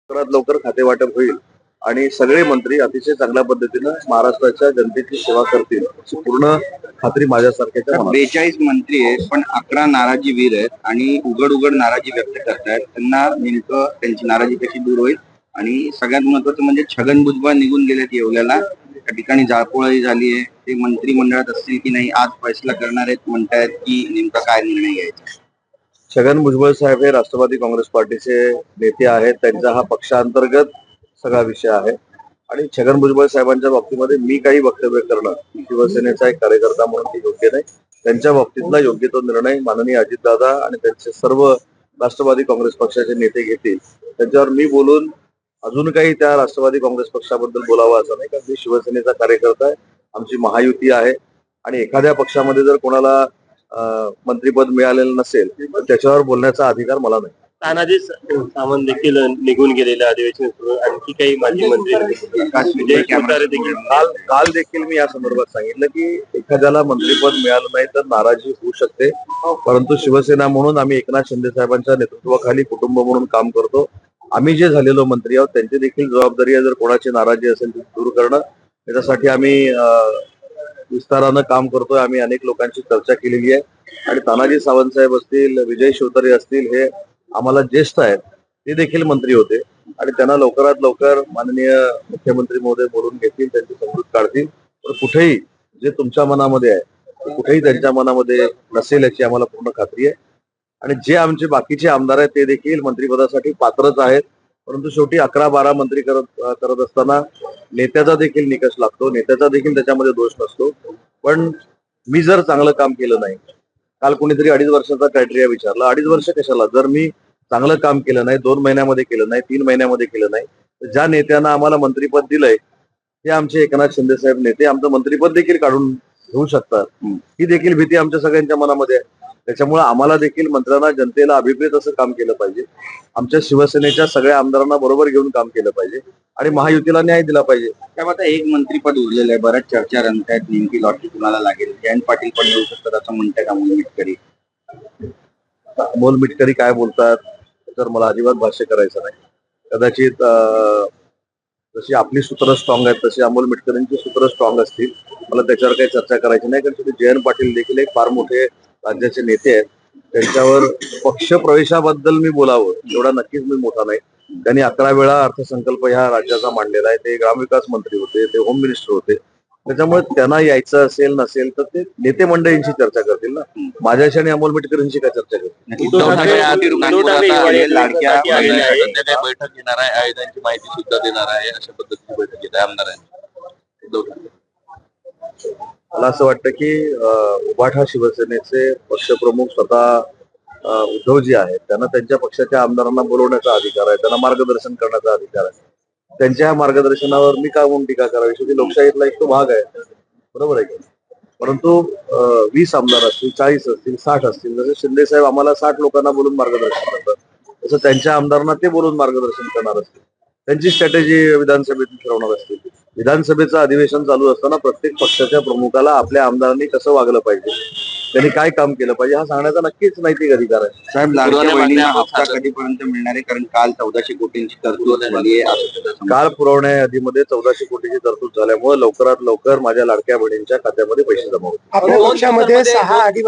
लवकरात लवकर खाते वाटप होईल आणि सगळे मंत्री अतिशय चांगल्या पद्धतीनं महाराष्ट्राच्या जनतेची सेवा करतील अशी पूर्ण खात्री माझ्यासारख्याच्या मनात आहे. 42 मंत्री आहेत पण 11 नाराजी वीर आहेत आणि उघड उघड नाराजी व्यक्त करतायत. त्यांना नेमकं त्यांची नाराजी कशी दूर होईल आणि सगळ्यात महत्वाचं म्हणजे छगन भुजबळ निघून गेलेत येवल्याला. त्या ठिकाणी जाळपोळी झाली आहे. ते मंत्रिमंडळात असतील की नाही आज फैसला करणार आहेत म्हणतायत की नेमका काय निर्णय घ्यायचा. छगन भुजबळ साहेब हे राष्ट्रवादी काँग्रेस पार्टीचे नेते आहेत. त्यांचा हा पक्षांतर्गत सगळा विषय आहे आणि छगन भुजबळ साहेबांच्या बाबतीमध्ये मी काही वक्तव्य करणं शिवसेनेचा एक कार्यकर्ता म्हणून ते योग्य नाही. त्यांच्या बाबतीतला योग्य तो निर्णय माननीय अजितदादा आणि त्यांचे सर्व राष्ट्रवादी काँग्रेस पक्षाचे नेते घेतील. त्यांच्यावर मी बोलून अजून काही त्या राष्ट्रवादी काँग्रेस पक्षाबद्दल बोलावं असं नाही, कारण मी शिवसेनेचा कार्यकर्ता आहे. आमची महायुती आहे आणि एखाद्या पक्षामध्ये जर कोणाला मंत्रीपद मिळालेलं नसेल तर त्याच्यावर बोलण्याचा अधिकार मला नाही. तानाजी सावंत देखील निघून गेलेले अधिवेशन आणखी काही माजी मंत्री काल देखील मी या संदर्भात सांगितलं की एखाद्याला मंत्रीपद मिळालं नाही तर नाराजी होऊ शकते, परंतु शिवसेना म्हणून आम्ही एकनाथ शिंदे साहेबांच्या नेतृत्वाखाली कुटुंब म्हणून काम करतो. आम्ही जे झालेलो मंत्री आहोत त्यांची देखील जबाबदारी आहे जर कोणाची नाराजी असेल ती दूर करणं. त्याच्यासाठी आम्ही विस्तारानं काम करतोय. आम्ही अनेक लोकांची चर्चा केलेली आहे आणि तानाजी सावंत साहेब असतील, विजय शिवतारे असतील, हे आम्हाला ज्येष्ठ आहेत, ते देखील मंत्री होते आणि त्यांना लवकरात लवकर माननीय मुख्यमंत्री महोदय बोलून घेतील, त्यांची समजूत काढतील. पण कुठेही जे तुमच्या मनामध्ये आहे ते कुठेही त्यांच्या मनामध्ये नसेल याची आम्हाला पूर्ण खात्री आहे. आणि जे आमचे बाकीचे आमदार आहेत ते देखील मंत्रिपदासाठी पात्रच आहेत, परंतु शेवटी 11-12 मंत्री करत असताना नेत्याचा देखील निकष लागतो, नेत्याचा देखील त्याच्यामध्ये दोष नसतो. पण मी जर चांगलं काम केलं नाही, काल कोणीतरी 2.5 वर्षाचा क्रायटेरिया विचारला. 2.5 वर्ष कशाला? जर मी चांगलं काम केलं नाही, 2 महिन्यामध्ये केलं नाही, 3 महिन्यामध्ये केलं नाही, तर ज्या नेत्यांना आम्हाला मंत्रीपद दिलंय ते आमचे एकनाथ शिंदे साहेब नेते आमचं मंत्रीपद देखील काढून घेऊ शकतात. ही देखील भीती आमच्या सगळ्यांच्या मनामध्ये आहे. त्याच्यामुळे आम्हाला देखील मंत्र्यांना जनतेला अभिप्रेत असं काम केलं पाहिजे. आमच्या शिवसेनेच्या सगळ्या आमदारांना बरोबर घेऊन काम केलं पाहिजे आणि महायुतीला न्याय दिला पाहिजे. त्यामुळे आता एक मंत्रीपद उरलेलं आहे. बऱ्याच चर्चा रंगतायत नेमकी लॉटरी कुणाला लागेल. जयंत पाटील पण येऊ शकतात असं म्हणतात अमोल मिटकरी. अमोल मिटकरी काय बोलतात तर मला अजिबात भाष्य करायचं नाही. कदाचित जशी आपली सूत्र स्ट्रॉंग आहेत तशी अमोल मिटकरींची सूत्र स्ट्रॉंग असतील. मला त्याच्यावर काही चर्चा करायची नाही, कारण जयंत पाटील देखील एक फार मोठे राज्याचे नेते आहेत. त्यांच्यावर पक्ष प्रवेशाबद्दल मी बोलावं एवढा नक्कीच मी मोठा नाही. त्यांनी 11 वेळा अर्थसंकल्प ह्या राज्याचा मांडलेला आहे. ते ग्रामविकास मंत्री होते, ते होम मिनिस्टर होते. त्याच्यामुळे त्यांना यायचं असेल नसेल तर ते नेते मंडळींची चर्चा करतील ना. माझ्याशी आणि अमोल मिटकरींची काय चर्चा करतील? बैठक घेणार आहे, आयोजनाची माहिती सुद्धा देणार आहे, अशा पद्धतीची बैठक घेत आहे आमदारांची. मला असं वाटतं की उभाठा शिवसेनेचे पक्षप्रमुख स्वतः उद्धवजी आहेत. त्यांना त्यांच्या पक्षाच्या आमदारांना बोलवण्याचा अधिकार आहे, त्यांना मार्गदर्शन करण्याचा अधिकार आहे. त्यांच्या मार्गदर्शनावर मी का म्हणून टीका करावी? शेवटी लोकशाहीतला एक तो भाग आहे, बरोबर आहे की. परंतु 20 आमदार असतील, 40 असतील, 60 असतील, जसे शिंदे साहेब आम्हाला 60 लोकांना बोलून मार्गदर्शन करतात, तसं त्यांच्या आमदारांना ते बोलून मार्गदर्शन करणार असतील. त्यांची स्ट्रॅटेजी विधानसभेतून ठरवणार असतील. विधानसभेचं अधिवेशन चालू असताना प्रत्येक पक्षाच्या प्रमुखाला आपल्या आमदारांनी कसं वागलं पाहिजे, त्यांनी काय काम केलं पाहिजे हा सांगण्याचा नक्कीच नैतिक अधिकार आहे. साहेब, लाडक्या बहिणींना हप्ता कधीपर्यंत मिळणार आहे? कारण काल 1400 कोटींची तरतूद झाली आहे. काल पुरवण्या यादीमध्ये 1400 कोटीची तरतूद झाल्यामुळे लवकरात लवकर माझ्या लाडक्या बहिणींच्या खात्यामध्ये पैसे जमा होतील.